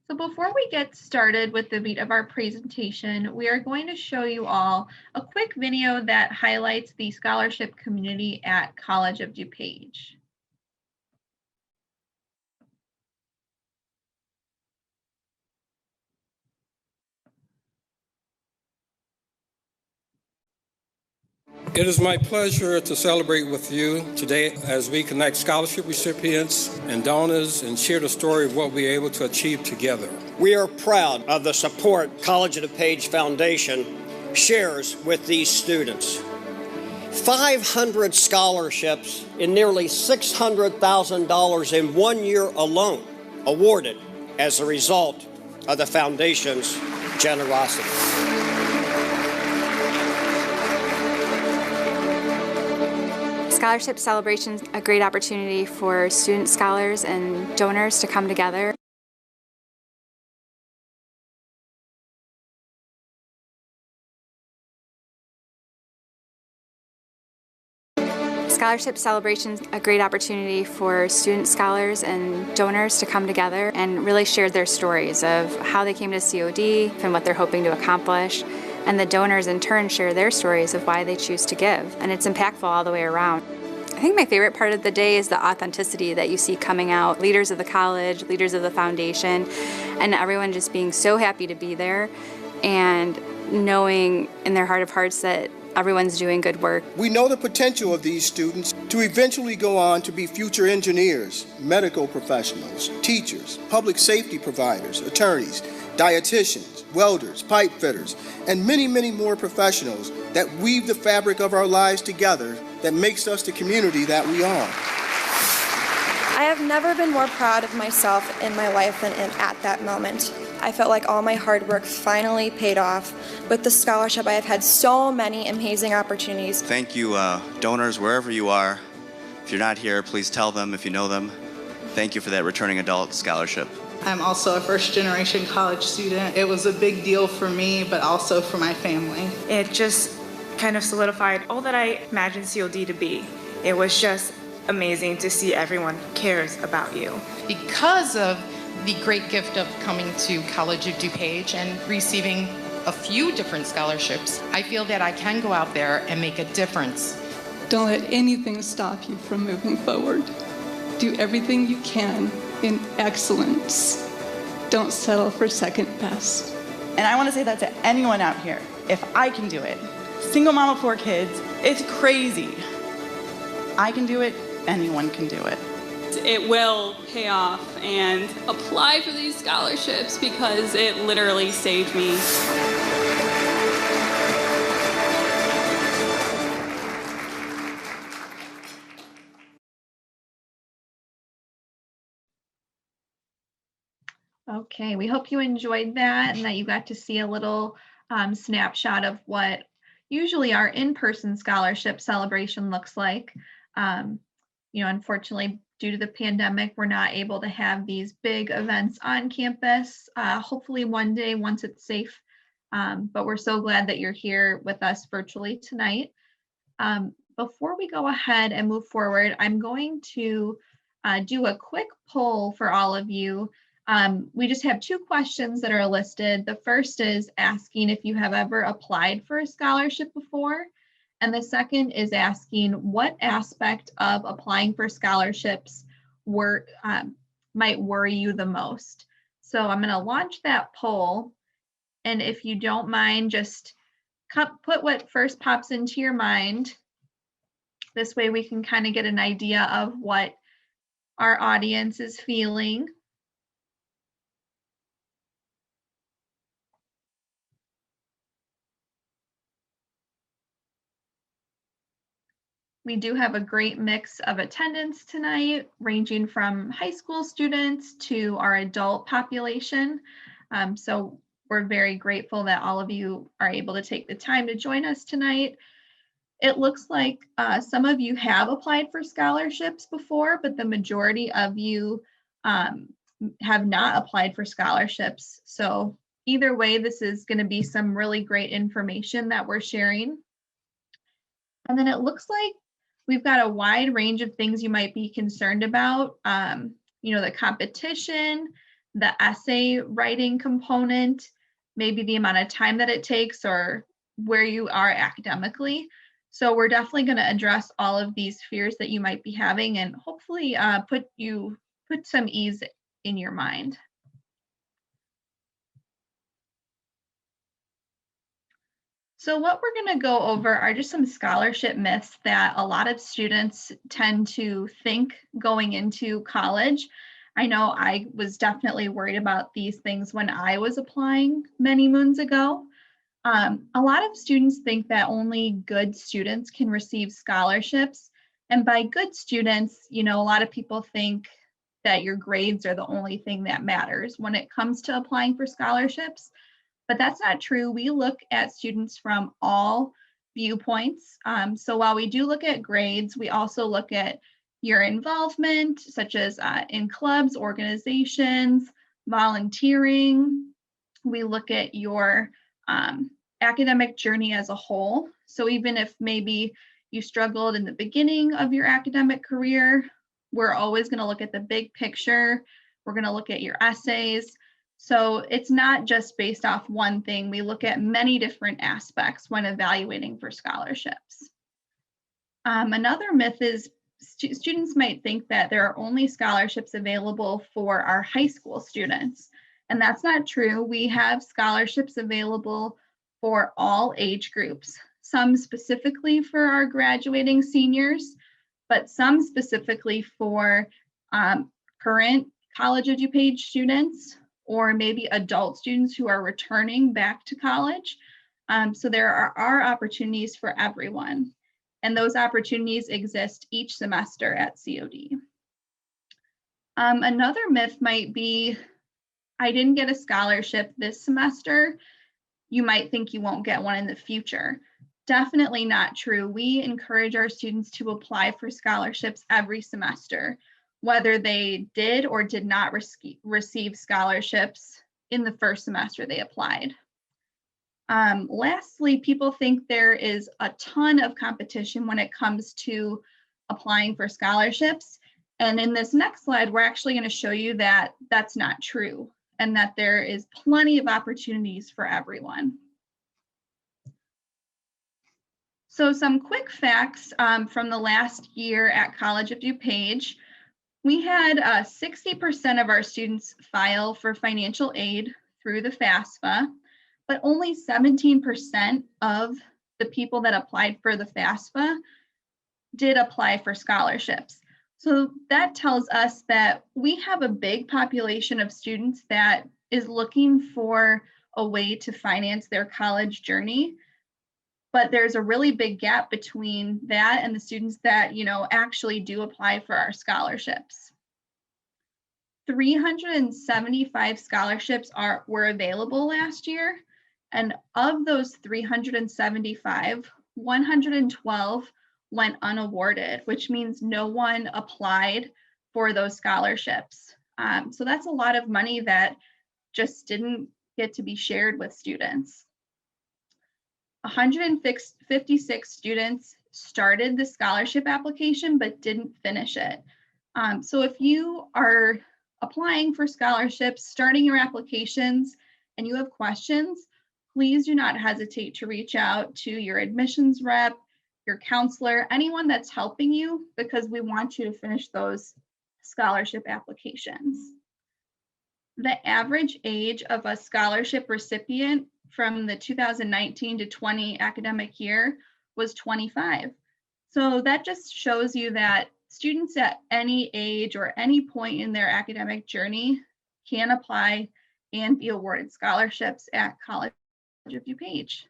So before we get started with the meat of our presentation, we are going to show you all a quick video that highlights the scholarship community at College of DuPage. It is my pleasure to celebrate with you today as we connect scholarship recipients and donors and share the story of what we're able to achieve together. We are proud of the support College of DuPage Foundation shares with these students. 500 scholarships and nearly $600,000 in 1 year alone awarded as a result of the foundation's generosity. Scholarship celebration is a great opportunity for student scholars and donors to come together. Scholarship celebration is a great opportunity for student scholars and donors to come together and really share their stories of how they came to COD and what they're hoping to accomplish. And the donors in turn share their stories of why they choose to give. And it's impactful all the way around. I think my favorite part of the day is the authenticity that you see coming out. Leaders of the college, leaders of the foundation, and everyone just being so happy to be there and knowing in their heart of hearts that everyone's doing good work. We know the potential of these students to eventually go on to be future engineers, medical professionals, teachers, public safety providers, attorneys, dietitians, welders, pipe fitters, and many, many more professionals that weave the fabric of our lives together that makes us the community that we are. I have never been more proud of myself in my life than at that moment. I felt like all my hard work finally paid off. With the scholarship, I have had so many amazing opportunities. Thank you, donors, wherever you are. If you're not here, please tell them if you know them. Thank you for that returning adult scholarship. I'm also a first-generation college student. It was a big deal for me, but also for my family. It just kind of solidified all that I imagined COD to be. It was just amazing to see everyone cares about you. Because of the great gift of coming to College of DuPage and receiving a few different scholarships, I feel that I can go out there and make a difference. Don't let anything stop you from moving forward. Do everything you can in excellence. Don't settle for second best. And I want to say that to anyone out here. If I can do it, single mom of 4 kids, it's crazy. I can do it, anyone can do it. It will pay off, and apply for these scholarships because it literally saved me. Okay, we hope you enjoyed that and that you got to see a little snapshot of what usually our in-person scholarship celebration looks like. Unfortunately, due to the pandemic, we're not able to have these big events on campus. Hopefully one day, once it's safe, but we're so glad that you're here with us virtually tonight. Before we go ahead and move forward, I'm going to do a quick poll for all of you. We just have 2 questions that are listed. The first is asking if you have ever applied for a scholarship before. And the second is asking what aspect of applying for scholarships might worry you the most. So I'm going to launch that poll. And if you don't mind, just put what first pops into your mind. This way we can kind of get an idea of what our audience is feeling. We do have a great mix of attendance tonight, ranging from high school students to our adult population. So we're very grateful that all of you are able to take the time to join us tonight. It looks like some of you have applied for scholarships before, but the majority of you have not applied for scholarships. So either way, this is going to be some really great information that we're sharing. And then it looks like we've got a wide range of things you might be concerned about. The competition, the essay writing component, maybe the amount of time that it takes, or where you are academically. So we're definitely going to address all of these fears that you might be having, and hopefully put some ease in your mind. So what we're going to go over are just some scholarship myths that a lot of students tend to think going into college. I know I was definitely worried about these things when I was applying many moons ago. A lot of students think that only good students can receive scholarships. And by good students, a lot of people think that your grades are the only thing that matters when it comes to applying for scholarships. But that's not true. We look at students from all viewpoints. So while we do look at grades, we also look at your involvement, such as in clubs, organizations, volunteering. We look at your academic journey as a whole. So even if maybe you struggled in the beginning of your academic career, we're always going to look at the big picture. We're going to look at your essays. So it's not just based off one thing. We look at many different aspects when evaluating for scholarships. Another myth is students might think that there are only scholarships available for our high school students, and that's not true. We have scholarships available for all age groups, some specifically for our graduating seniors, but some specifically for current College of DuPage students, or maybe adult students who are returning back to college. So there are opportunities for everyone, and those opportunities exist each semester at COD. Another myth might be, I didn't get a scholarship this semester. You might think you won't get one in the future. Definitely not true. We encourage our students to apply for scholarships every semester, whether they did or did not receive scholarships in the first semester they applied. Lastly, people think there is a ton of competition when it comes to applying for scholarships. And in this next slide, we're actually going to show you that that's not true, and that there is plenty of opportunities for everyone. So some quick facts from the last year at College of DuPage. We had 60% of our students file for financial aid through the FAFSA, but only 17% of the people that applied for the FAFSA did apply for scholarships. So that tells us that we have a big population of students that is looking for a way to finance their college journey. But there's a really big gap between that and the students that, actually do apply for our scholarships. 375 scholarships were available last year. And of those 375, 112 went unawarded, which means no one applied for those scholarships. So that's a lot of money that just didn't get to be shared with students. 156 students started the scholarship application but didn't finish it. So if you are applying for scholarships, starting your applications, and you have questions, please do not hesitate to reach out to your admissions rep, your counselor, anyone that's helping you, because we want you to finish those scholarship applications. The average age of a scholarship recipient from the 2019 to 20 academic year was 25. So that just shows you that students at any age or any point in their academic journey can apply and be awarded scholarships at College of DuPage.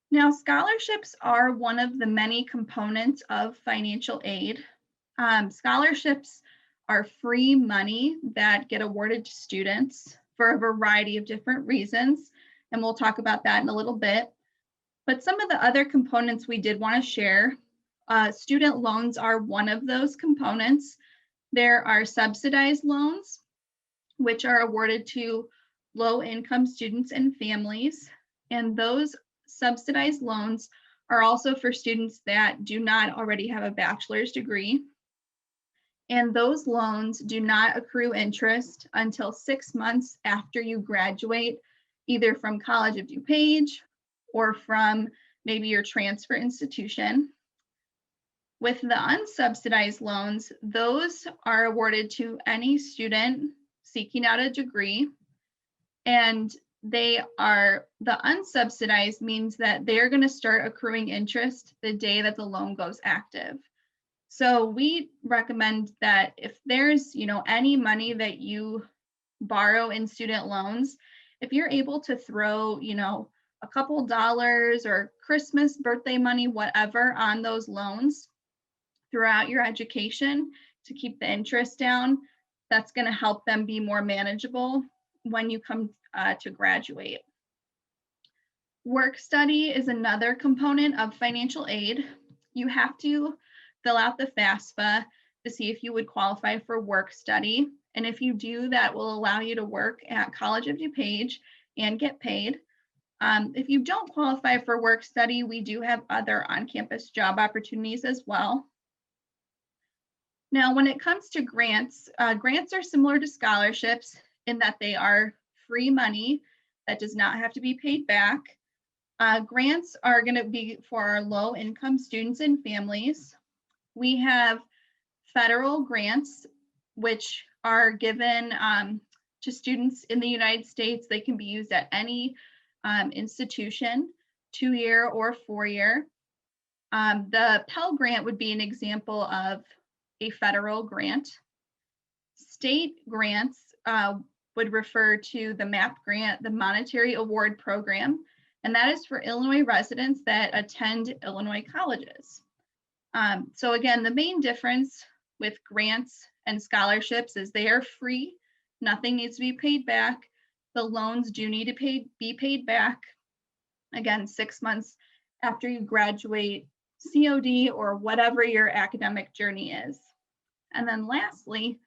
Now, scholarships are one of the many components of financial aid. Scholarships are free money that get awarded to students for a variety of different reasons, and we'll talk about that in a little bit. But some of the other components we did want to share, student loans are one of those components. There are subsidized loans, which are awarded to low-income students and families, and those subsidized loans are also for students that do not already have a bachelor's degree. And those loans do not accrue interest until 6 months after you graduate, either from College of DuPage or from maybe your transfer institution. With the unsubsidized loans, those are awarded to any student seeking out a degree, and the unsubsidized means that they're going to start accruing interest the day that the loan goes active. So we recommend that if there's, any money that you borrow in student loans, if you're able to throw, a couple dollars or Christmas, birthday money, whatever on those loans throughout your education to keep the interest down, that's going to help them be more manageable when you come to graduate. Work study is another component of financial aid. You have to fill out the FAFSA to see if you would qualify for work study. And if you do, that will allow you to work at College of DuPage and get paid. If you don't qualify for work study, we do have other on-campus job opportunities as well. Now, when it comes to grants, grants are similar to scholarships in that they are free money that does not have to be paid back. Grants are going to be for our low-income students and families. We have federal grants, which are given to students in the United States. They can be used at any institution, 2-year or 4-year. The Pell Grant would be an example of a federal grant. State grants would refer to the MAP grant, the Monetary Award Program, and that is for Illinois residents that attend Illinois colleges. So again, the main difference with grants and scholarships is they are free. Nothing needs to be paid back. The loans do need to be paid back, again, 6 months after you graduate COD or whatever your academic journey is. And then lastly,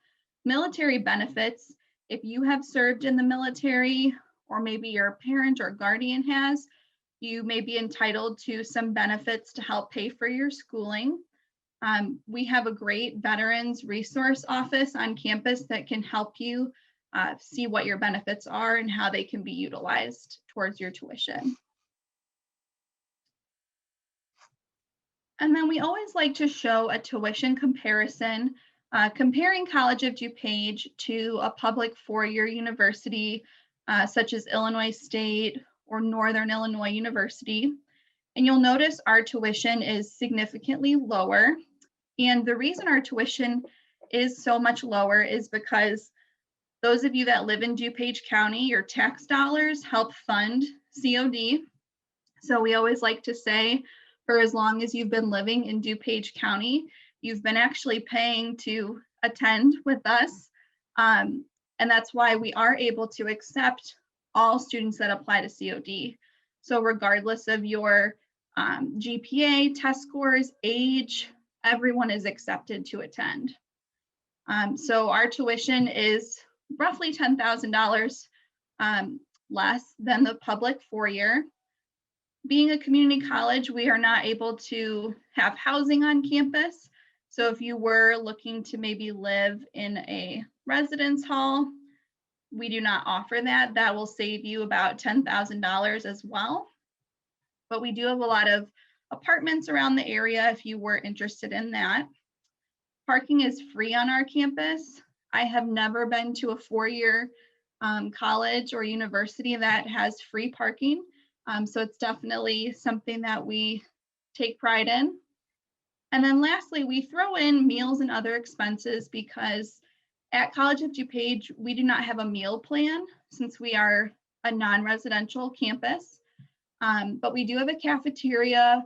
military benefits. If you have served in the military, or maybe your parent or guardian has, you may be entitled to some benefits to help pay for your schooling. We have a great veterans resource office on campus that can help you see what your benefits are and how they can be utilized towards your tuition. And then we always like to show a tuition comparison, comparing College of DuPage to a public 4-year university, such as Illinois State or Northern Illinois University. And you'll notice our tuition is significantly lower. And the reason our tuition is so much lower is because those of you that live in DuPage County, your tax dollars help fund COD. So we always like to say, for as long as you've been living in DuPage County, you've been actually paying to attend with us. And that's why we are able to accept all students that apply to COD. So regardless of your GPA, test scores, age, everyone is accepted to attend. So our tuition is roughly $10,000 less than the public 4-year. Being a community college, we are not able to have housing on campus. So if you were looking to maybe live in a residence hall, we do not offer that. That will save you about $10,000 as well. But we do have a lot of apartments around the area if you were interested in that. Parking is free on our campus. I have never been to a 4-year college or university that has free parking. So it's definitely something that we take pride in. And then lastly, we throw in meals and other expenses because at College of DuPage, we do not have a meal plan since we are a non-residential campus. But we do have a cafeteria,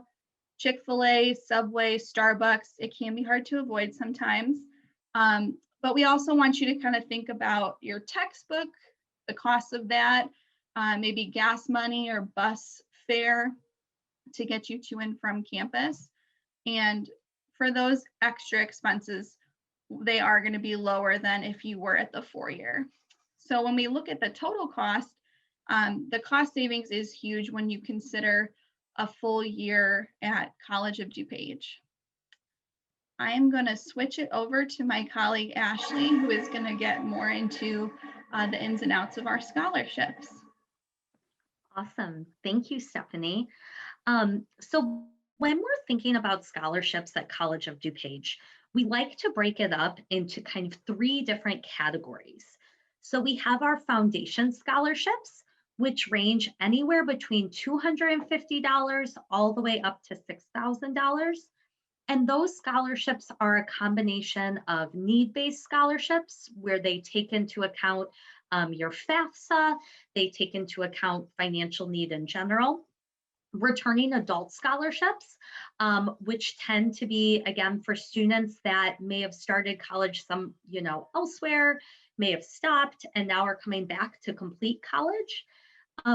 Chick-fil-A, Subway, Starbucks. It can be hard to avoid sometimes. But we also want you to kind of think about your textbook, the cost of that, maybe gas money or bus fare to get you to and from campus. And for those extra expenses, they are going to be lower than if you were at the 4-year. So when we look at the total cost, the cost savings is huge when you consider a full year at College of DuPage. I am going to switch it over to my colleague Ashley, who is going to get more into the ins and outs of our scholarships. Awesome. Thank you, Stephanie. So when we're thinking about scholarships at College of DuPage, we like to break it up into kind of 3 different categories. So we have our foundation scholarships, which range anywhere between $250 all the way up to $6,000. And those scholarships are a combination of need-based scholarships where they take into account your FAFSA, they take into account financial need in general. Returning adult scholarships, which tend to be, again, for students that may have started college elsewhere, may have stopped, and now are coming back to complete college.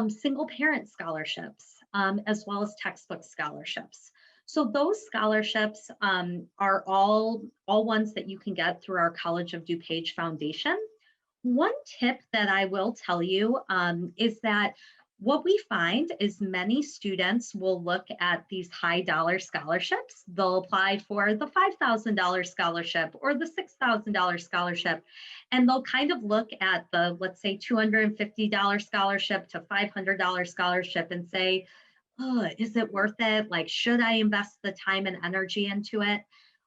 Single parent scholarships, as well as textbook scholarships. So those scholarships are all ones that you can get through our College of DuPage Foundation. One tip that I will tell you is that what we find is many students will look at these high dollar scholarships. They'll apply for the $5,000 scholarship or the $6,000 scholarship, and they'll kind of look at the, let's say, $250 scholarship to $500 scholarship and say, oh, is it worth it? Like, should I invest the time and energy into it?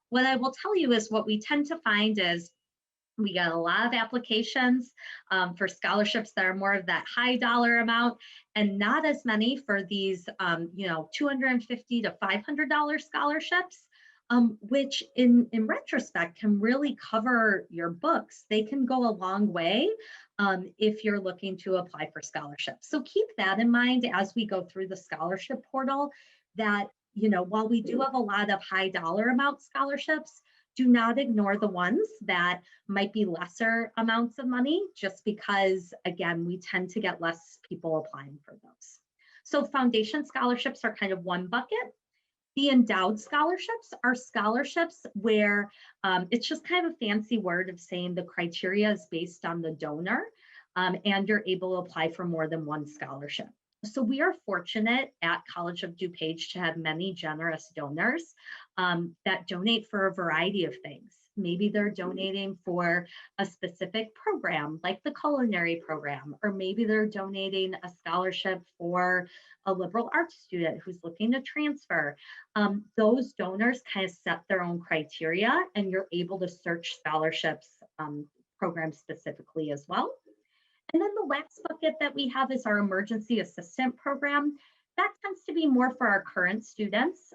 What I will tell you is what we tend to find is we get a lot of applications for scholarships that are more of that high dollar amount, and not as many for these, $250 to $500 scholarships, which in retrospect can really cover your books. They can go a long way if you're looking to apply for scholarships. So keep that in mind as we go through the scholarship portal, that, while we do have a lot of high dollar amount scholarships, do not ignore the ones that might be lesser amounts of money, just because, again, we tend to get less people applying for those. So foundation scholarships are kind of one bucket. The endowed scholarships are scholarships where it's just kind of a fancy word of saying the criteria is based on the donor, and you're able to apply for more than one scholarship. So we are fortunate at College of DuPage to have many generous donors that donate for a variety of things. Maybe they're donating for a specific program like the culinary program, or maybe they're donating a scholarship for a liberal arts student who's looking to transfer. Those donors kind of set their own criteria, and you're able to search scholarships programs specifically as well. And then the last bucket that we have is our emergency assistant program. That tends to be more for our current students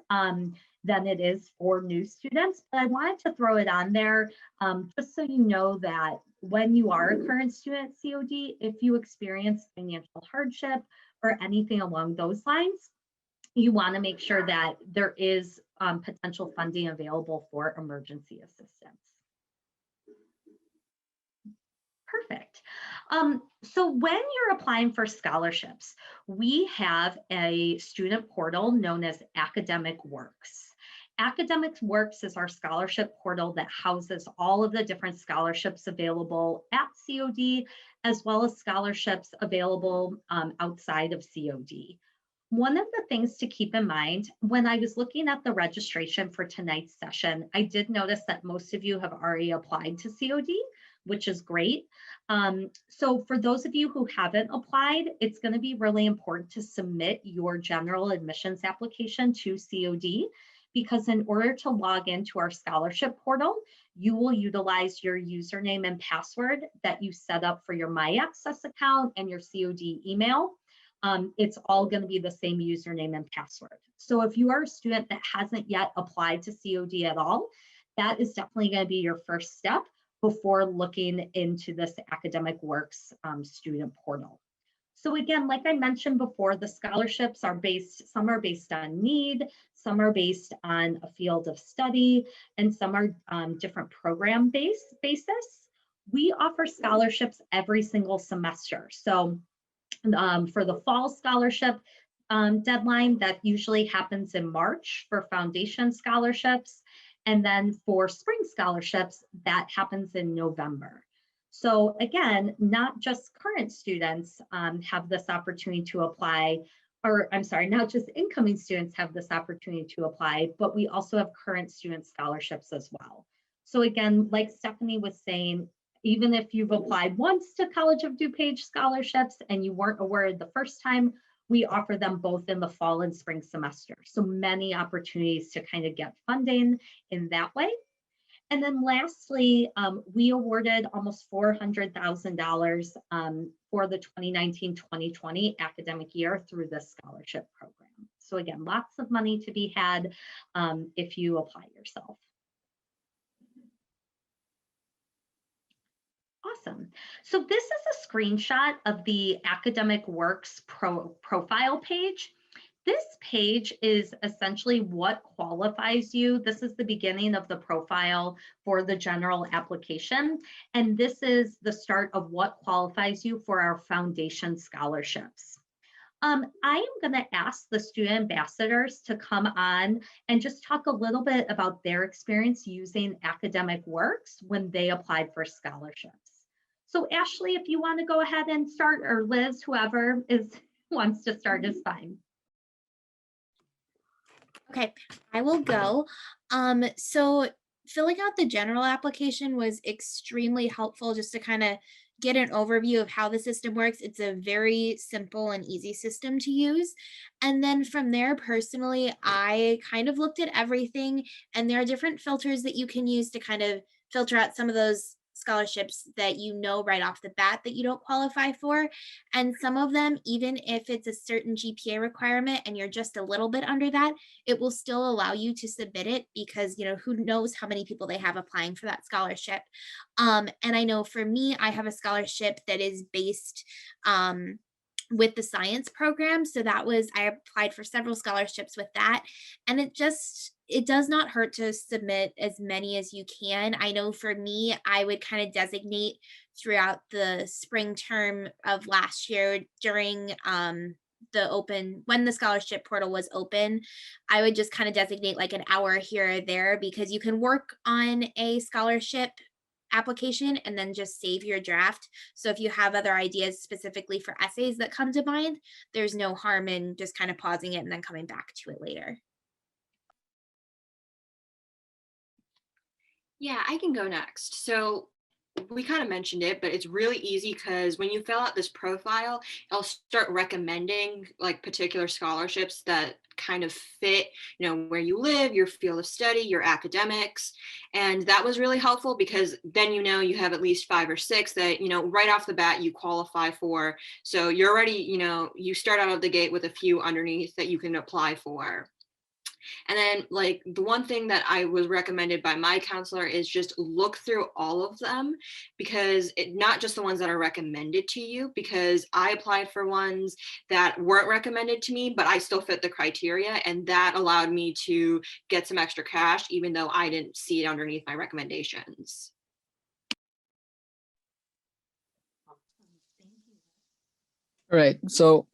than it is for new students. But I wanted to throw it on there just so you know that when you are a current student at COD, if you experience financial hardship or anything along those lines, you want to make sure that there is potential funding available for emergency assistance. Perfect. So when you're applying for scholarships, we have a student portal known as Academic Works. Academic Works is our scholarship portal that houses all of the different scholarships available at COD, as well as scholarships available outside of COD. One of the things to keep in mind, when I was looking at the registration for tonight's session, I did notice that most of you have already applied to COD, which is great. So for those of you who haven't applied, it's going to be really important to submit your general admissions application to COD, because in order to log into our scholarship portal, you will utilize your username and password that you set up for your MyAccess account and your COD email. It's all going to be the same username and password. So if you are a student that hasn't yet applied to COD at all, that is definitely going to be your first step before looking into this Academic Works student portal. So again, like I mentioned before, the scholarships are some are based on need, some are based on a field of study, and some are different program basis. We offer scholarships every single semester. So for the fall scholarship deadline, that usually happens in March for foundation scholarships. And then for spring scholarships, that happens in November. So again, not just current students have this opportunity to apply. or I'm sorry, not just incoming students have this opportunity to apply, but we also have current student scholarships as well. So again, like Stephanie was saying, even if you've applied once to College of DuPage scholarships and you weren't awarded the first time, we offer them both in the fall and spring semester. So many opportunities to kind of get funding in that way. And then lastly, we awarded almost $400,000 for the 2019-2020 academic year through this scholarship program. So again, lots of money to be had if you apply yourself. Awesome. So this is a screenshot of the Academic Works profile page. This page is essentially what qualifies you. This is the beginning of the profile for the general application. And this is the start of what qualifies you for our foundation scholarships. I am going to ask the student ambassadors to come on and just talk a little bit about their experience using Academic Works when they applied for scholarships. So Ashley, if you want to go ahead and start, or Liz, whoever wants to start is fine. Okay, I will go. So filling out the general application was extremely helpful just to kind of get an overview of how the system works. It's a very simple and easy system to use. And then from there, personally, I kind of looked at everything, and there are different filters that you can use to kind of filter out some of those scholarships that you know right off the bat that you don't qualify for. And some of them, even if it's a certain GPA requirement and you're just a little bit under that, it will still allow you to submit it because, you know, who knows how many people they have applying for that scholarship. And I know for me, I have a scholarship that is based with the science program. So I applied for several scholarships with that. And it does not hurt to submit as many as you can. I know for me, I would kind of designate throughout the spring term of last year during when the scholarship portal was open, I would just kind of designate like an hour here or there, because you can work on a scholarship application and then just save your draft. So if you have other ideas specifically for essays that come to mind, there's no harm in just kind of pausing it and then coming back to it later. Yeah, I can go next. So we kind of mentioned it, but it's really easy because when you fill out this profile, it'll start recommending like particular scholarships that kind of fit, you know, where you live, your field of study, your academics. And that was really helpful because then, you know, you have at least 5 or 6 that, you know, right off the bat you qualify for. So you're already, you know, you start out of the gate with a few underneath that you can apply for. And then like the one thing that I was recommended by my counselor is just look through all of them, because not just the ones that are recommended to you, because I applied for ones that weren't recommended to me, but I still fit the criteria. And that allowed me to get some extra cash, even though I didn't see it underneath my recommendations. All right, so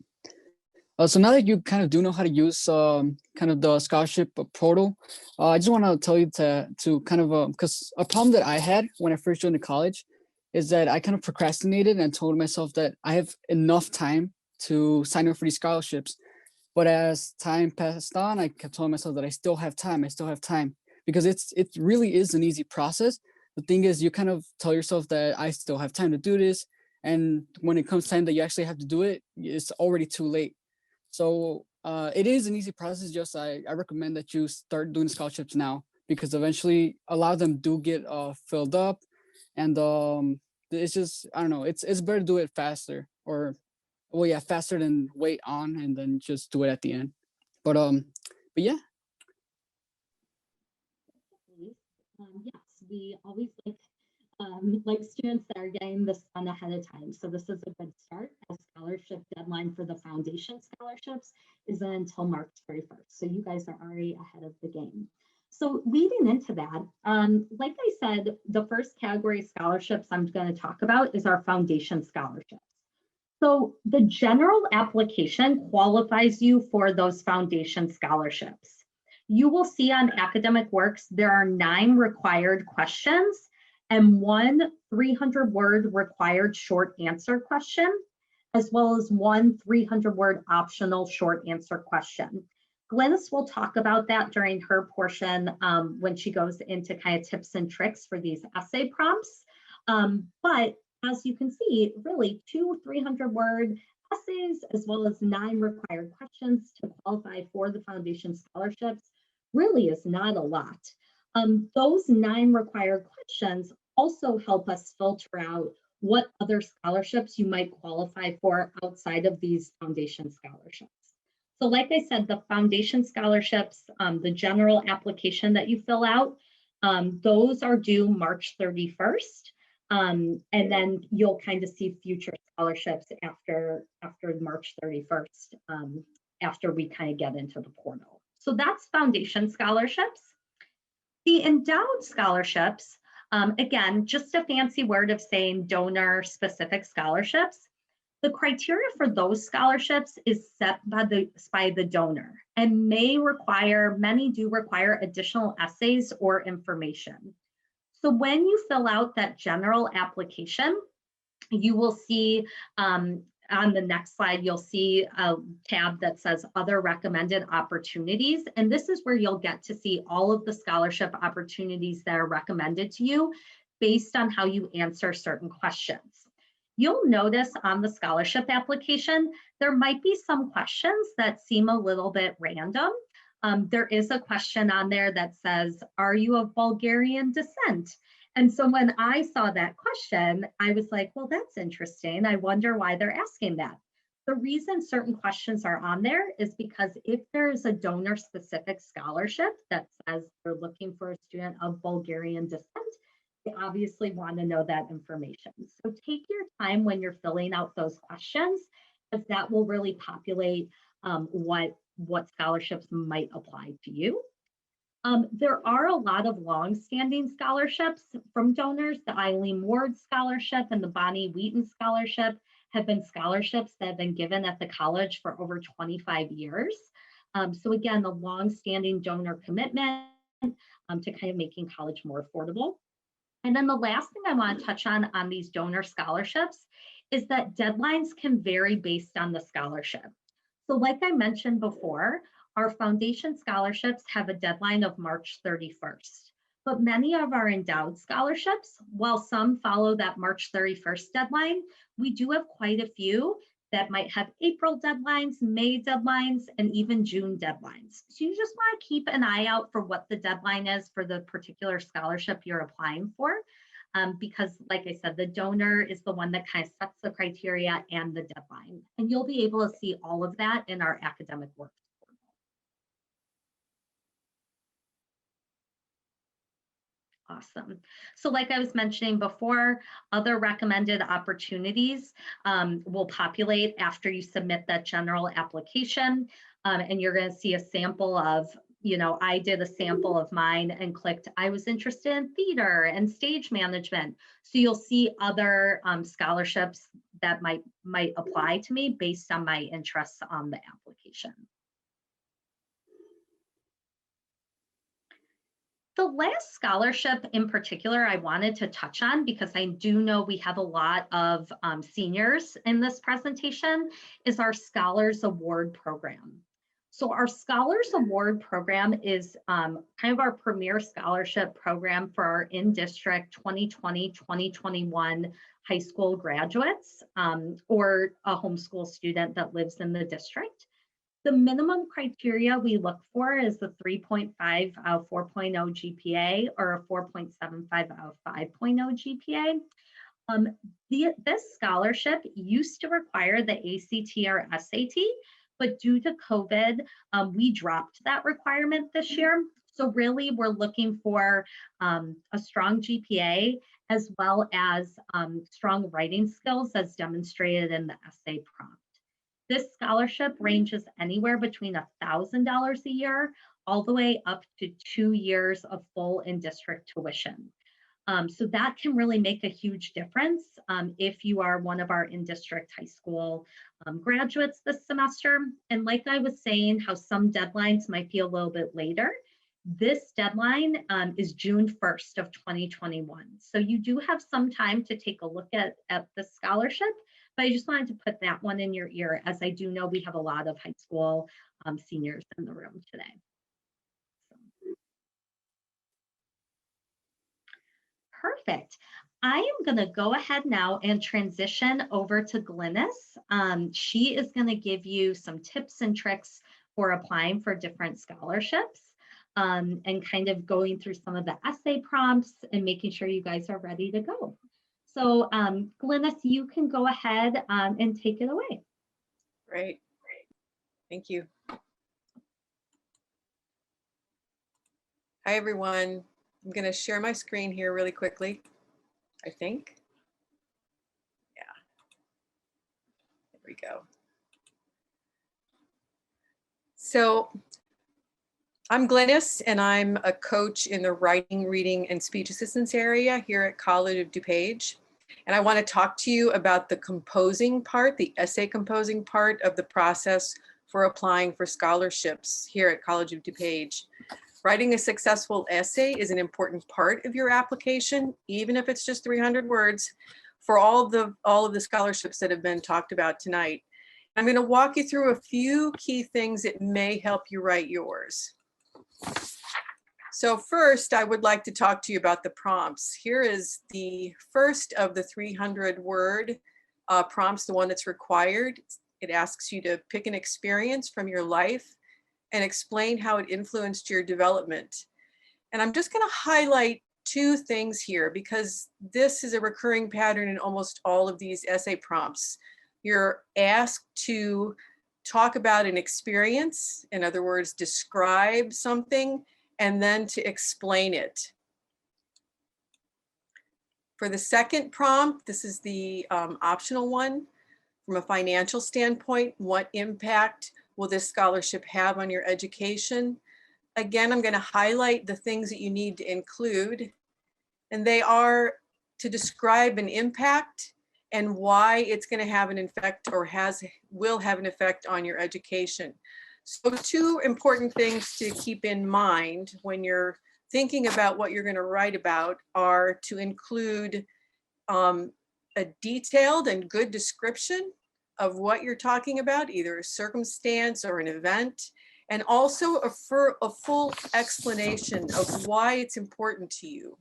now that you kind of do know how to use kind of the scholarship portal, I just want to tell you to kind of, because a problem that I had when I first joined the college is that I kind of procrastinated and told myself that I have enough time to sign up for these scholarships. But as time passed on, I kept telling myself that I still have time, because it really is an easy process. The thing is, you kind of tell yourself that I still have time to do this. And when it comes time that you actually have to do it, it's already too late. So it is an easy process. Just I recommend that you start doing scholarships now, because eventually a lot of them do get filled up, and it's just, I don't know, it's better to do it faster, or well, yeah, faster than wait on and then just do it at the end. But yeah. Yes, we always like students that are getting this done ahead of time. So this is a good start. A scholarship deadline for the foundation scholarships isn't until March 31st. So you guys are already ahead of the game. So leading into that, like I said, the first category of scholarships I'm going to talk about is our foundation scholarships. So the general application qualifies you for those foundation scholarships. You will see on Academic Works, there are 9 required questions and 1 300-word required short answer question. as well as one 300-word optional short answer question. Glynis will talk about that during her portion when she goes into kind of tips and tricks for these essay prompts. But as you can see, really 2 300-word essays, as well as 9 required questions to qualify for the foundation scholarships, really is not a lot. Those 9 required questions also help us filter out what other scholarships you might qualify for outside of these foundation scholarships. So like I said, the foundation scholarships, the general application that you fill out, those are due March 31st. And then you'll kind of see future scholarships after March 31st, after we kind of get into the portal. So that's foundation scholarships. The endowed scholarships, again, just a fancy word of saying donor specific scholarships. The criteria for those scholarships is set by the donor and many do require additional essays or information. So when you fill out that general application, you will see on the next slide, you'll see a tab that says other recommended opportunities. And this is where you'll get to see all of the scholarship opportunities that are recommended to you based on how you answer certain questions. You'll notice on the scholarship application, there might be some questions that seem a little bit random. There is a question on there that says, are you of Bulgarian descent? And so when I saw that question, I was like, well, that's interesting. I wonder why they're asking that. The reason certain questions are on there is because if there's a donor specific scholarship that says they're looking for a student of Bulgarian descent, they obviously want to know that information. So take your time when you're filling out those questions, as that will really populate what scholarships might apply to you. There are a lot of long-standing scholarships from donors. The Eileen Ward Scholarship and the Bonnie Wheaton Scholarship have been scholarships that have been given at the college for over 25 years. So again, the long-standing donor commitment to kind of making college more affordable. And then the last thing I want to touch on these donor scholarships is that deadlines can vary based on the scholarship. So like I mentioned before, our foundation scholarships have a deadline of March 31st, but many of our endowed scholarships, while some follow that March 31st deadline, we do have quite a few that might have April deadlines, May deadlines, and even June deadlines. So you just want to keep an eye out for what the deadline is for the particular scholarship you're applying for, because like I said, the donor is the one that kind of sets the criteria and the deadline. And you'll be able to see all of that in our academic work. Awesome. So like I was mentioning before, other recommended opportunities will populate after you submit that general application. And you're going to see a sample of, I did a sample of mine and clicked, I was interested in theater and stage management. So you'll see other scholarships that might apply to me based on my interests on the application. The last scholarship in particular I wanted to touch on, because I do know we have a lot of seniors in this presentation, is our Scholars Award Program. So our Scholars Award Program is kind of our premier scholarship program for our in-district 2020-2021 high school graduates or a homeschool student that lives in the district. The minimum criteria we look for is the 3.5 out of 4.0 GPA or a 4.75 out of 5.0 GPA. This scholarship used to require the ACT or SAT, but due to COVID, we dropped that requirement this year. So really, we're looking for a strong GPA as well as strong writing skills as demonstrated in the essay prompt. This scholarship ranges anywhere between $1,000 a year all the way up to 2 years of full in-district tuition. So that can really make a huge difference if you are one of our in-district high school graduates this semester. And like I was saying, how some deadlines might be a little bit later, this deadline is June 1st of 2021. So you do have some time to take a look at the scholarship, But I just wanted to put that one in your ear, as I do know we have a lot of high school seniors in the room today. Perfect. I am going to go ahead now and transition over to Glynis. She is going to give you some tips and tricks for applying for different scholarships, and kind of going through some of the essay prompts and making sure you guys are ready to go. So Glynis, you can go ahead and take it away. Great. Thank you. Hi, everyone. I'm going to share my screen here really quickly, I think. Yeah. There we go. So I'm Glynis, and I'm a coach in the writing, reading, and speech assistance area here at College of DuPage. And I want to talk to you about the composing part, the essay composing part of the process for applying for scholarships here at College of DuPage. Writing a successful essay is an important part of your application, even if it's just 300 words, for all of the scholarships that have been talked about tonight. I'm going to walk you through a few key things that may help you write yours. So first, I would like to talk to you about the prompts. Here is the first of the 300-word prompts, the one that's required. It asks you to pick an experience from your life and explain how it influenced your development. And I'm just going to highlight two things here, because this is a recurring pattern in almost all of these essay prompts. You're asked to talk about an experience, in other words, describe something, and then to explain it. For the second prompt, this is the optional one. From a financial standpoint, what impact will this scholarship have on your education? Again, I'm going to highlight the things that you need to include, and they are to describe an impact and why it's going to have an effect, or will have an effect on your education. So two important things to keep in mind when you're thinking about what you're going to write about are to include a detailed and good description of what you're talking about, either a circumstance or an event, and also a full explanation of why it's important to you.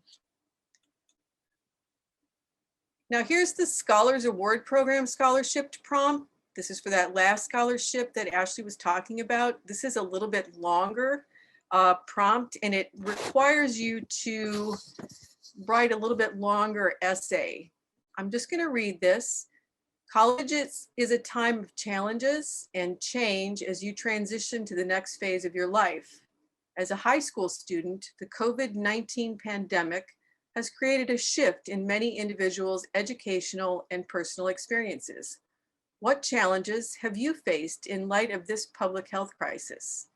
Now here's the Scholars Award Program scholarship prompt. This is for that last scholarship that Ashley was talking about. This is a little bit longer prompt, and it requires you to write a little bit longer essay. I'm just going to read this. College is a time of challenges and change as you transition to the next phase of your life. As a high school student, the COVID-19 pandemic has created a shift in many individuals' educational and personal experiences. What challenges have you faced in light of this public health crisis?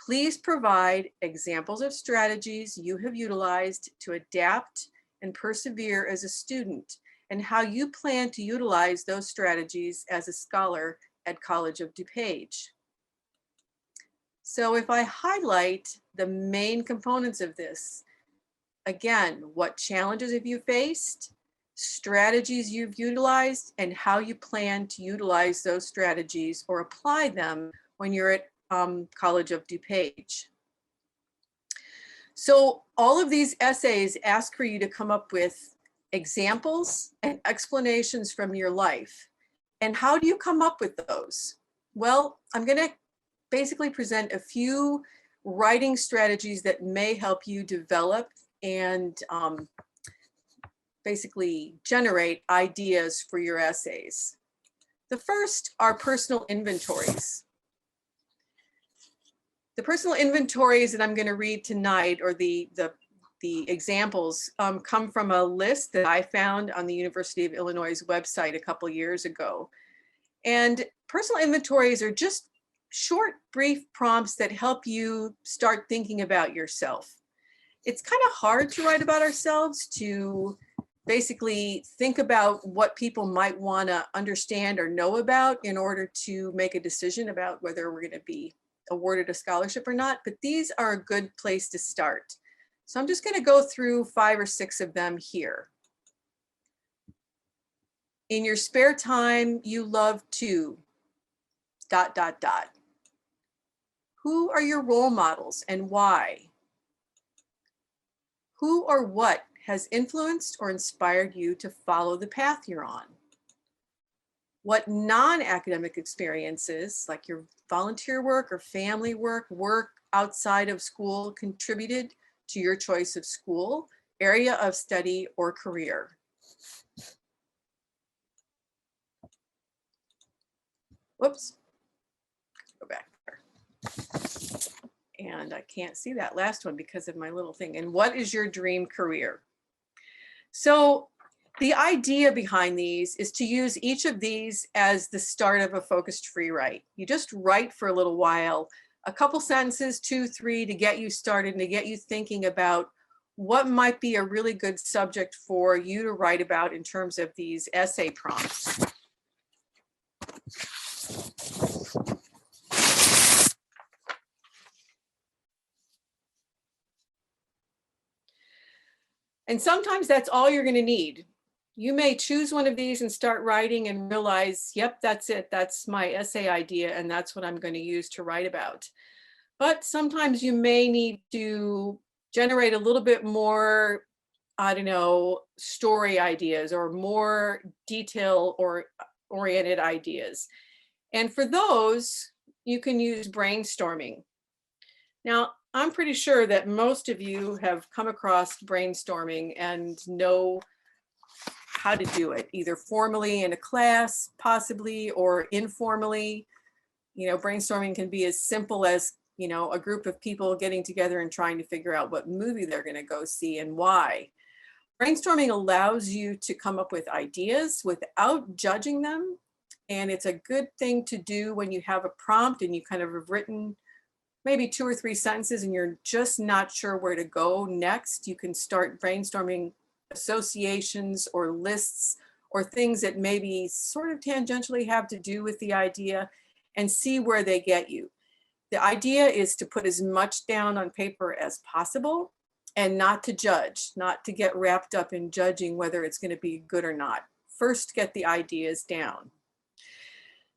Please provide examples of strategies you have utilized to adapt and persevere as a student, and how you plan to utilize those strategies as a scholar at College of DuPage. So if I highlight the main components of this, again, what challenges have you faced, strategies you've utilized, and how you plan to utilize those strategies or apply them when you're at College of DuPage. So all of these essays ask for you to come up with examples and explanations from your life. And how do you come up with those? Well, I'm going to basically present a few writing strategies that may help you develop and basically generate ideas for your essays. The first are personal inventories. The personal inventories that I'm going to read tonight, or the examples, come from a list that I found on the University of Illinois' website a couple years ago. And personal inventories are just short, brief prompts that help you start thinking about yourself. It's kind of hard to write about ourselves, to basically think about what people might want to understand or know about in order to make a decision about whether we're going to be awarded a scholarship or not. But these are a good place to start. So I'm just going to go through 5 or 6 of them here. in your spare time you love to ... Who are your role models and why? Who or what has influenced or inspired you to follow the path you're on? What non-academic experiences, like your volunteer work or family work, work outside of school, contributed to your choice of school, area of study, or career? Whoops, go back there. And I can't see that last one because of my little thing. And what is your dream career? So the idea behind these is to use each of these as the start of a focused free write. You just write for a little while, a couple sentences, 2, 3, to get you started and to get you thinking about what might be a really good subject for you to write about in terms of these essay prompts. And sometimes that's all you're going to need. You may choose one of these and start writing and realize, yep, that's it. That's my essay idea, and that's what I'm going to use to write about. But sometimes you may need to generate a little bit more, I don't know, story ideas or more detail or oriented ideas. And for those, you can use brainstorming. Now, I'm pretty sure that most of you have come across brainstorming and know how to do it, either formally in a class, possibly, or informally. You know, brainstorming can be as simple as, you know, a group of people getting together and trying to figure out what movie they're going to go see and why. Brainstorming allows you to come up with ideas without judging them. And it's a good thing to do when you have a prompt and you kind of have written maybe 2 or 3 sentences and you're just not sure where to go next. You can start brainstorming associations or lists or things that maybe sort of tangentially have to do with the idea and see where they get you. The idea is to put as much down on paper as possible and not to judge, not to get wrapped up in judging whether it's going to be good or not. First, get the ideas down.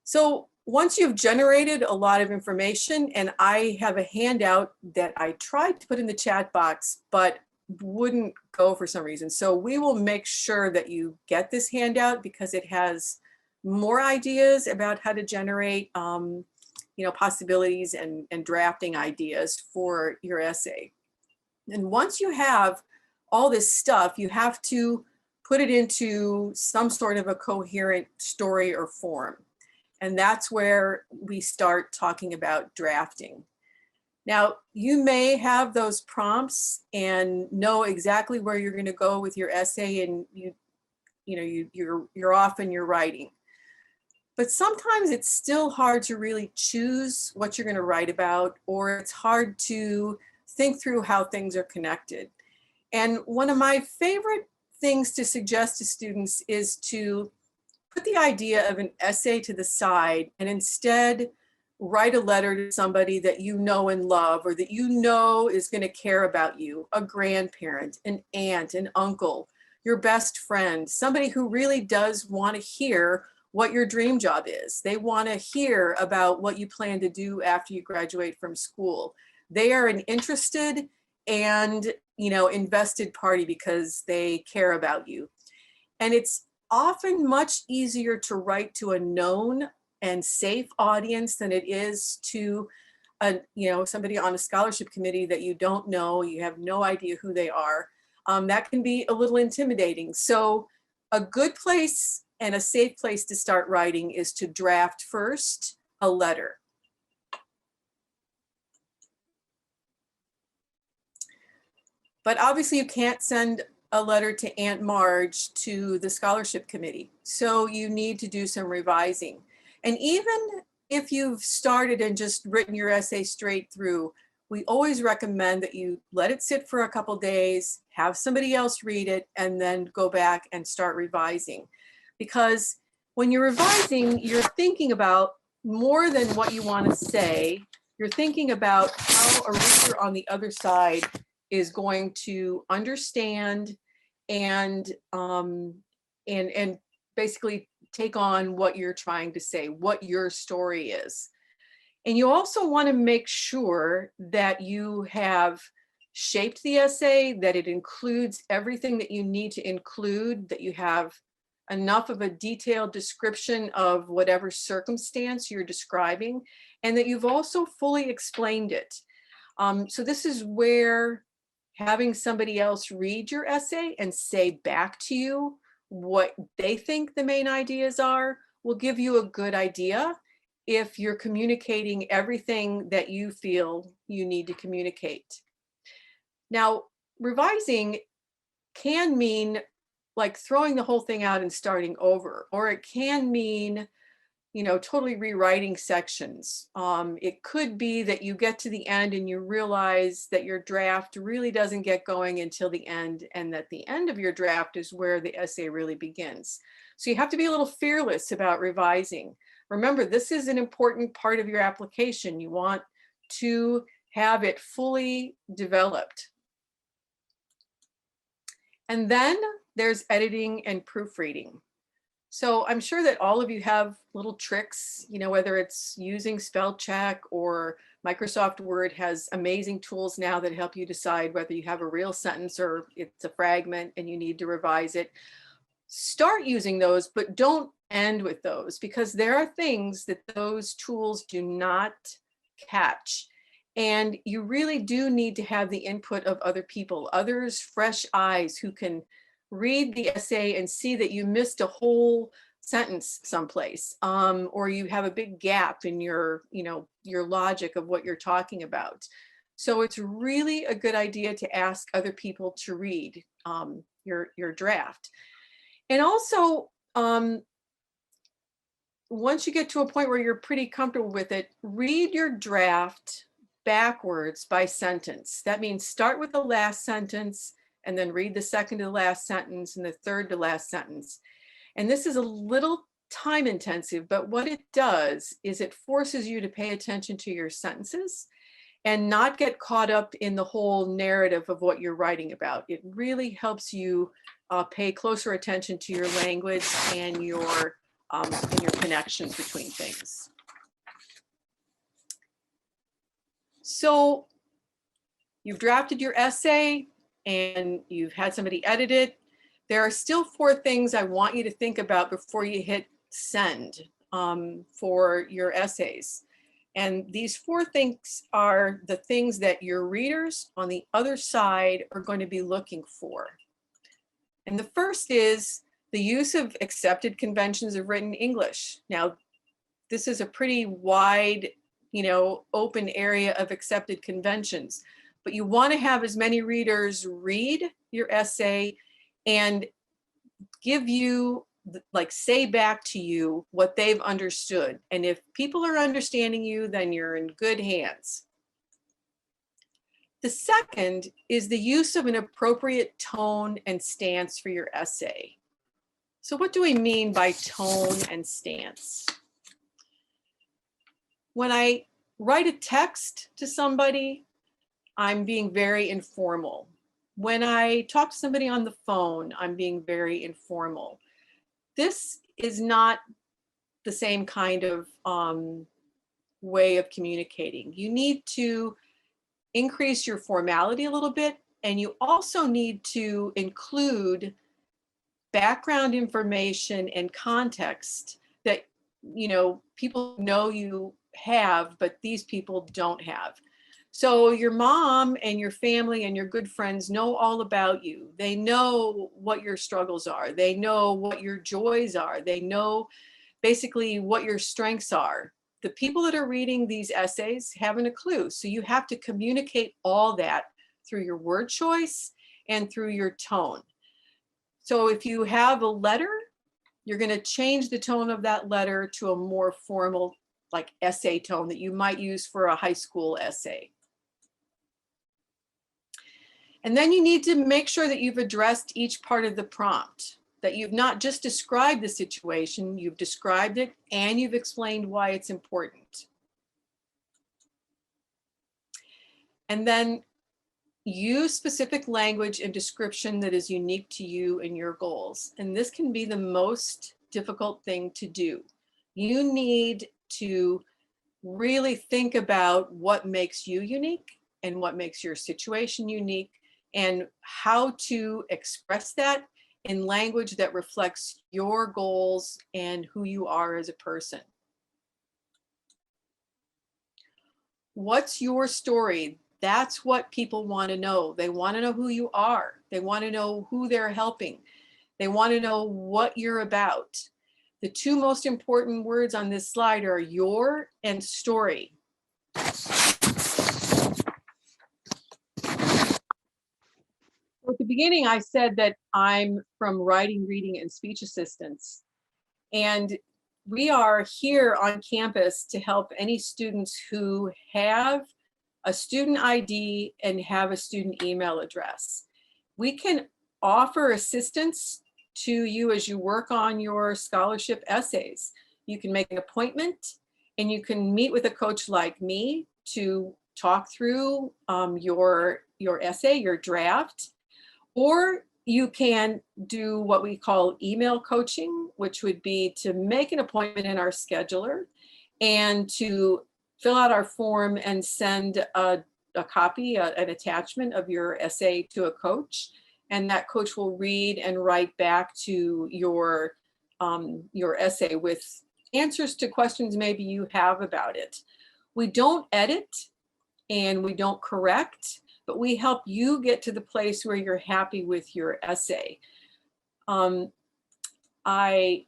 So once you've generated a lot of information, and I have a handout that I tried to put in the chat box, but wouldn't go for some reason. So we will make sure that you get this handout because it has more ideas about how to generate you know, possibilities and drafting ideas for your essay. And once you have all this stuff, you have to put it into some sort of a coherent story or form. And that's where we start talking about drafting. Now, you may have those prompts and know exactly where you're going to go with your essay, and you're off in your writing. But sometimes it's still hard to really choose what you're going to write about, or it's hard to think through how things are connected. And one of my favorite things to suggest to students is to put the idea of an essay to the side and instead write a letter to somebody that you know and love, or that you know is going to care about you, a grandparent, an aunt, an uncle, your best friend, somebody who really does want to hear what your dream job is. They want to hear about what you plan to do after you graduate from school. They are an interested and, you know, invested party because they care about you. And it's often much easier to write to a known and safe audience than it is to somebody on a scholarship committee that you don't know, you have no idea who they are. That can be a little intimidating. So a good place and a safe place to start writing is to draft first a letter. But obviously you can't send a letter to Aunt Marge to the scholarship committee. So you need to do some revising. And even if you've started and just written your essay straight through, we always recommend that you let it sit for a couple days, have somebody else read it, and then go back and start revising. Because when you're revising, you're thinking about more than what you want to say. You're thinking about how a reader on the other side is going to understand and basically take on what you're trying to say, what your story is. And you also want to make sure that you have shaped the essay, that it includes everything that you need to include, that you have enough of a detailed description of whatever circumstance you're describing, and that you've also fully explained it. So this is where having somebody else read your essay and say back to you what they think the main ideas are will give you a good idea if you're communicating everything that you feel you need to communicate. Now, revising can mean like throwing the whole thing out and starting over, or it can mean, you know, totally rewriting sections. It could be that you get to the end and you realize that your draft really doesn't get going until the end, and that the end of your draft is where the essay really begins. So you have to be a little fearless about revising. Remember, this is an important part of your application. You want to have it fully developed. And then there's editing and proofreading. So I'm sure that all of you have little tricks, you know, whether it's using spell check or Microsoft Word has amazing tools now that help you decide whether you have a real sentence or it's a fragment and you need to revise it. Start using those, but don't end with those, because there are things that those tools do not catch. And you really do need to have the input of other people, others, fresh eyes who can read the essay and see that you missed a whole sentence someplace, or you have a big gap in your, you know, your logic of what you're talking about. So it's really a good idea to ask other people to read your draft. And also, once you get to a point where you're pretty comfortable with it, read your draft backwards by sentence. That means start with the last sentence and then read the second to the last sentence and the third to last sentence. And this is a little time intensive, but what it does is it forces you to pay attention to your sentences and not get caught up in the whole narrative of what you're writing about. It really helps you pay closer attention to your language and your connections between things. So you've drafted your essay and you've had somebody edit it. There are still 4 things I want you to think about before you hit send for your essays. And these 4 things are the things that your readers on the other side are going to be looking for. And the first is the use of accepted conventions of written English. Now, this is a pretty wide, you know, open area of accepted conventions, but you want to have as many readers read your essay and give you, like, say back to you what they've understood. And if people are understanding you, then you're in good hands. The second is the use of an appropriate tone and stance for your essay. So what do we mean by tone and stance? When I write a text to somebody, I'm being very informal. When I talk to somebody on the phone, I'm being very informal. This is not the same kind of way of communicating. You need to increase your formality a little bit, and you also need to include background information and context that, you know, people know you have, but these people don't have. So your mom and your family and your good friends know all about you. They know what your struggles are. They know what your joys are. They know basically what your strengths are. The people that are reading these essays haven't a clue. So you have to communicate all that through your word choice and through your tone. So if you have a letter, you're going to change the tone of that letter to a more formal, like, essay tone that you might use for a high school essay. And then you need to make sure that you've addressed each part of the prompt, that you've not just described the situation, you've described it and you've explained why it's important. And then use specific language and description that is unique to you and your goals. And this can be the most difficult thing to do. You need to really think about what makes you unique and what makes your situation unique and how to express that in language that reflects your goals and who you are as a person. What's your story? That's what people want to know. They want to know who you are. They want to know who they're helping. They want to know what you're about. The two most important words on this slide are your and story. So at the beginning, I said that I'm from Writing, Reading, and Speech Assistance. And we are here on campus to help any students who have a student ID and have a student email address. We can offer assistance to you as you work on your scholarship essays. You can make an appointment and you can meet with a coach like me to talk through your essay, your draft, or you can do what we call email coaching, which would be to make an appointment in our scheduler and to fill out our form and send a copy, an attachment of your essay to a coach. And that coach will read and write back to your essay with answers to questions maybe you have about it. We don't edit and we don't correct, but we help you get to the place where you're happy with your essay. I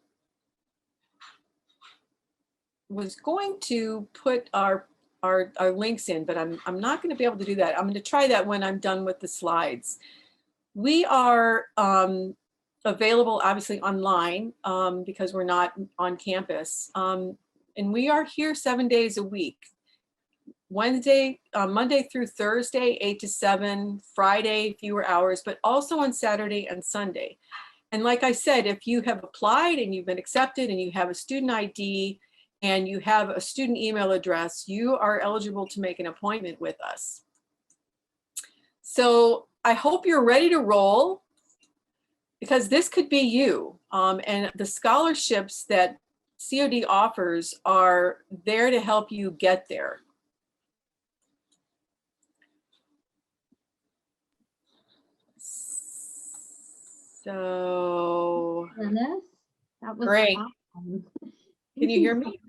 was going to put our links in, but I'm not going to be able to do that. I'm going to try that when I'm done with the slides. We are available obviously online because we're not on campus. And we are here 7 days a week. Monday through Thursday, 8 to 7, Friday, fewer hours, but also on Saturday and Sunday. And like I said, if you have applied and you've been accepted and you have a student ID and you have a student email address, you are eligible to make an appointment with us. So I hope you're ready to roll because this could be you. And the scholarships that COD offers are there to help you get there. So Dennis, that was great. awesome. Can you hear me?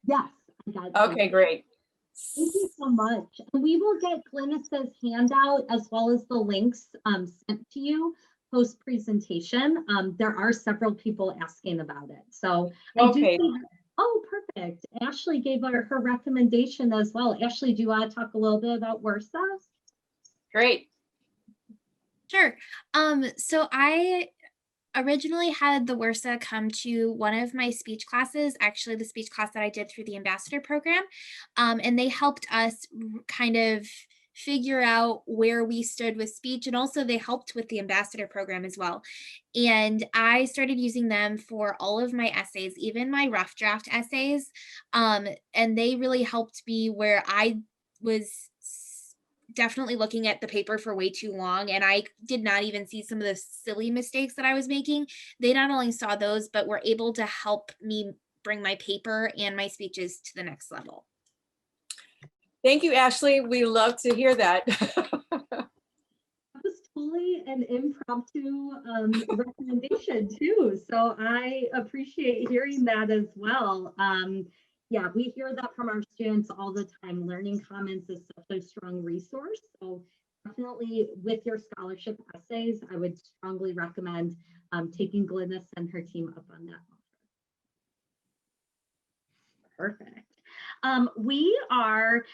Yes. I got Okay, great. Thank you so much. And we will get Glynis's handout as well as the links sent to you post presentation. There are several people asking about it. So I do see, oh, perfect. Ashley gave her recommendation as well. Ashley, do you want to talk a little bit about WRSA? Great. Sure. So I originally had the WRSA come to one of my speech classes, actually the speech class that I did through the ambassador program. And they helped us kind of figure out where we stood with speech. And also they helped with the ambassador program as well. And I started using them for all of my essays, even my rough draft essays. And they really helped me where I was definitely looking at the paper for way too long and I did not even see some of the silly mistakes that I was making. They not only saw those, but were able to help me bring my paper and my speeches to the next level. Thank you, Ashley. We love to hear that. That was totally an impromptu recommendation too. So I appreciate hearing that as well. Yeah, we hear that from our students all the time. Learning Commons is such a strong resource. So definitely with your scholarship essays, I would strongly recommend taking Glynis and her team up on that offer. Perfect. We are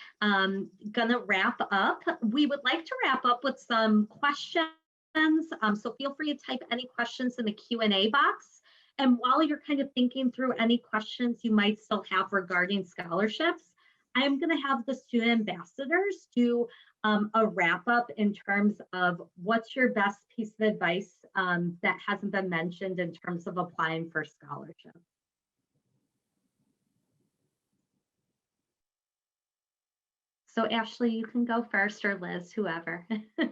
gonna wrap up. We would like to wrap up with some questions. So feel free to type any questions in the Q&A box. And while you're kind of thinking through any questions you might still have regarding scholarships, I'm going to have the student ambassadors do a wrap up in terms of what's your best piece of advice that hasn't been mentioned in terms of applying for scholarship. So Ashley, you can go first, or Liz, whoever. I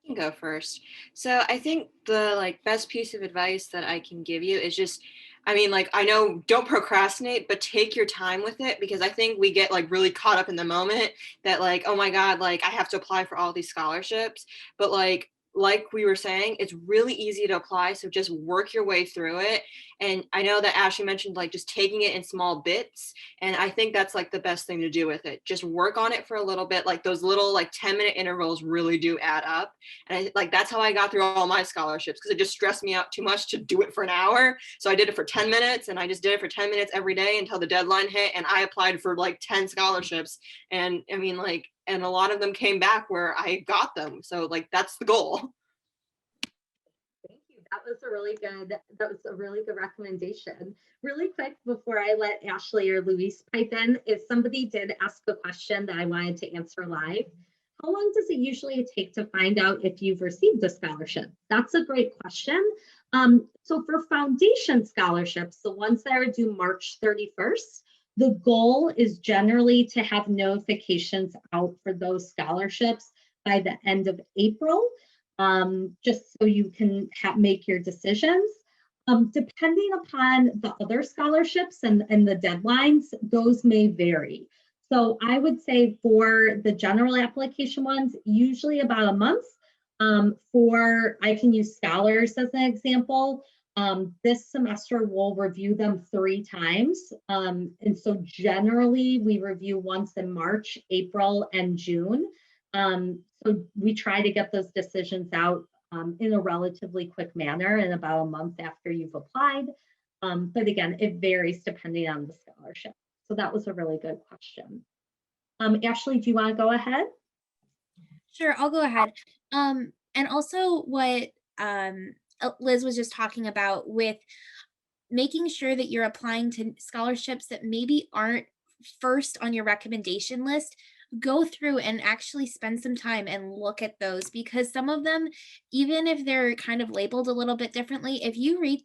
can go first. So I think the best piece of advice that I can give you is just, I mean, I know don't procrastinate, but take your time with it, because I think we get really caught up in the moment that oh my God, I have to apply for all these scholarships. But like we were saying, it's really easy to apply. So just work your way through it. And I know that Ashley mentioned just taking it in small bits. And I think that's the best thing to do with it. Just work on it for a little bit. Those little 10-minute intervals really do add up. And that's how I got through all my scholarships, because it just stressed me out too much to do it for an hour. So I did it for 10 minutes, and I just did it for 10 minutes every day until the deadline hit. And I applied for 10 scholarships. And I mean, and a lot of them came back where I got them. So that's the goal. Thank you. That was a really good recommendation. Really quick before I let Ashley or Luis pipe in, if somebody did ask a question that I wanted to answer live, how long does it usually take to find out if you've received a scholarship? That's a great question. So for foundation scholarships, the ones that are due March 31st, the goal is generally to have notifications out for those scholarships by the end of April, just so you can make your decisions. Depending upon the other scholarships and the deadlines, those may vary. So I would say for the general application ones, usually about a month. I can use Scholars as an example. This semester we'll review them 3 times. And so generally we review once in March, April, and June. So we try to get those decisions out in a relatively quick manner in about a month after you've applied. But again, it varies depending on the scholarship. So that was a really good question. Ashley, do you want to go ahead? Sure, I'll go ahead. And also what Liz was just talking about with making sure that you're applying to scholarships that maybe aren't first on your recommendation list, go through and actually spend some time and look at those, because some of them, even if they're kind of labeled a little bit differently, if you reach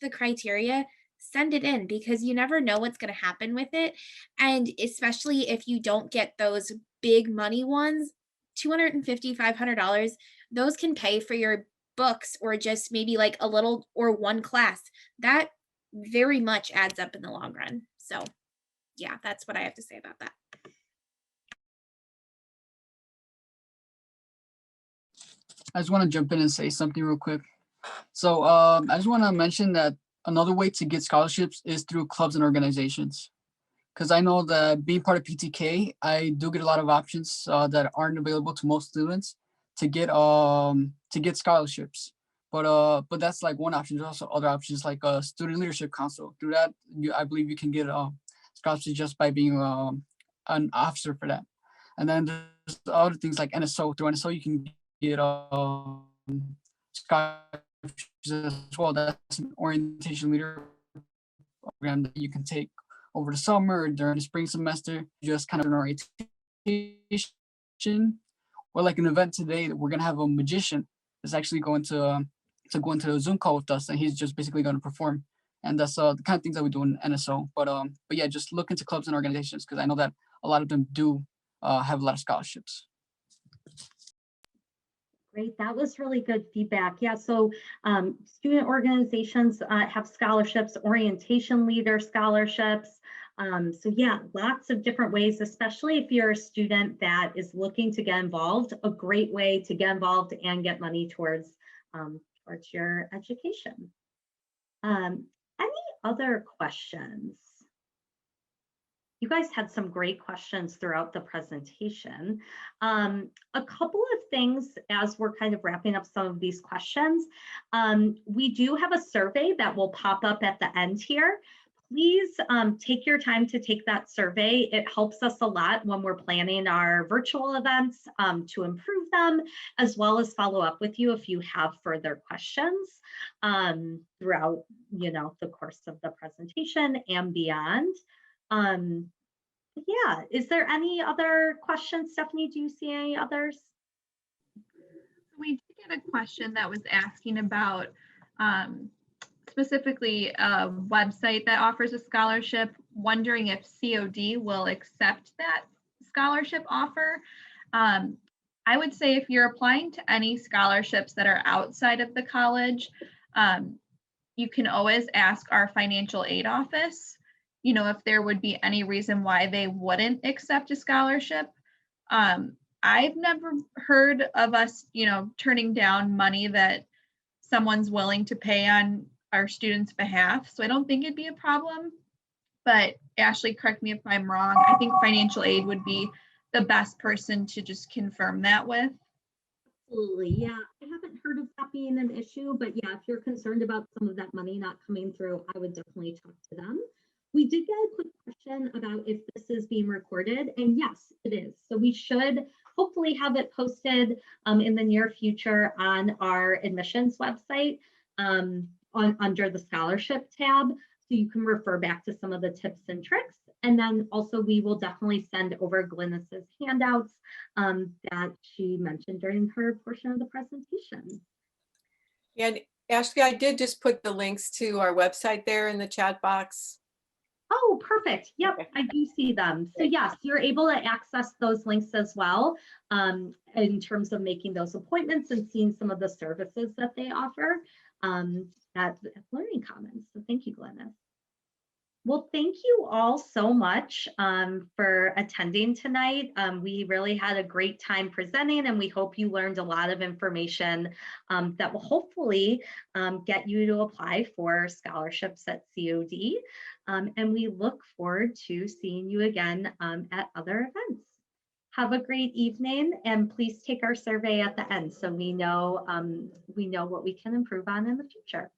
the criteria, send it in, because you never know what's going to happen with it. And especially if you don't get those big money ones, $250, $500, those can pay for your books or just maybe a little or one class. That very much adds up in the long run. So yeah, that's what I have to say about that. I just want to jump in and say something real quick. So I just want to mention that another way to get scholarships is through clubs and organizations. Because I know that being part of PTK, I do get a lot of options that aren't available to most students to get scholarships. But that's one option. There's also other options like a student leadership council. Through that, I believe you can get scholarships just by being an officer for that. And then there's other things like NSO. Through NSO, you can get scholarships as well. That's an orientation leader program that you can take over the summer or during the spring semester, just kind of an orientation. Or like an event today that we're gonna have a magician that's actually going to go into a Zoom call with us, and he's just basically going to perform. And that's the kind of things that we do in NSO. But yeah, just look into clubs and organizations, because I know that a lot of them do have a lot of scholarships. Great, that was really good feedback. Yeah, so student organizations have scholarships, orientation leader scholarships. So yeah, lots of different ways, especially if you're a student that is looking to get involved, a great way to get involved and get money towards your education. Any other questions? You guys had some great questions throughout the presentation. A couple of things as we're kind of wrapping up some of these questions. We do have a survey that will pop up at the end here. Please take your time to take that survey. It helps us a lot when we're planning our virtual events to improve them, as well as follow up with you if you have further questions throughout, the course of the presentation and beyond. Yeah, is there any other questions? Stephanie, do you see any others? We did get a question that was asking about specifically a website that offers a scholarship, wondering if COD will accept that scholarship offer. I would say if you're applying to any scholarships that are outside of the college, you can always ask our financial aid office, if there would be any reason why they wouldn't accept a scholarship. I've never heard of us, turning down money that someone's willing to pay on our students' behalf. So I don't think it'd be a problem. But Ashley, correct me if I'm wrong. I think financial aid would be the best person to just confirm that with. Absolutely. Yeah, I haven't heard of that being an issue, but yeah, if you're concerned about some of that money not coming through, I would definitely talk to them. We did get a quick question about if this is being recorded, and yes, it is. So we should hopefully have it posted in the near future on our admissions website under the scholarship tab. So you can refer back to some of the tips and tricks. And then also we will definitely send over Glynis's handouts that she mentioned during her portion of the presentation. And Ashley, I did just put the links to our website there in the chat box. Oh, perfect. Yep, I do see them. So yes, you're able to access those links as well in terms of making those appointments and seeing some of the services that they offer at Learning Commons. So thank you, Glynis. Well, thank you all so much for attending tonight. We really had a great time presenting, and we hope you learned a lot of information that will hopefully get you to apply for scholarships at COD. And we look forward to seeing you again at other events. Have a great evening, and please take our survey at the end so we know what we can improve on in the future.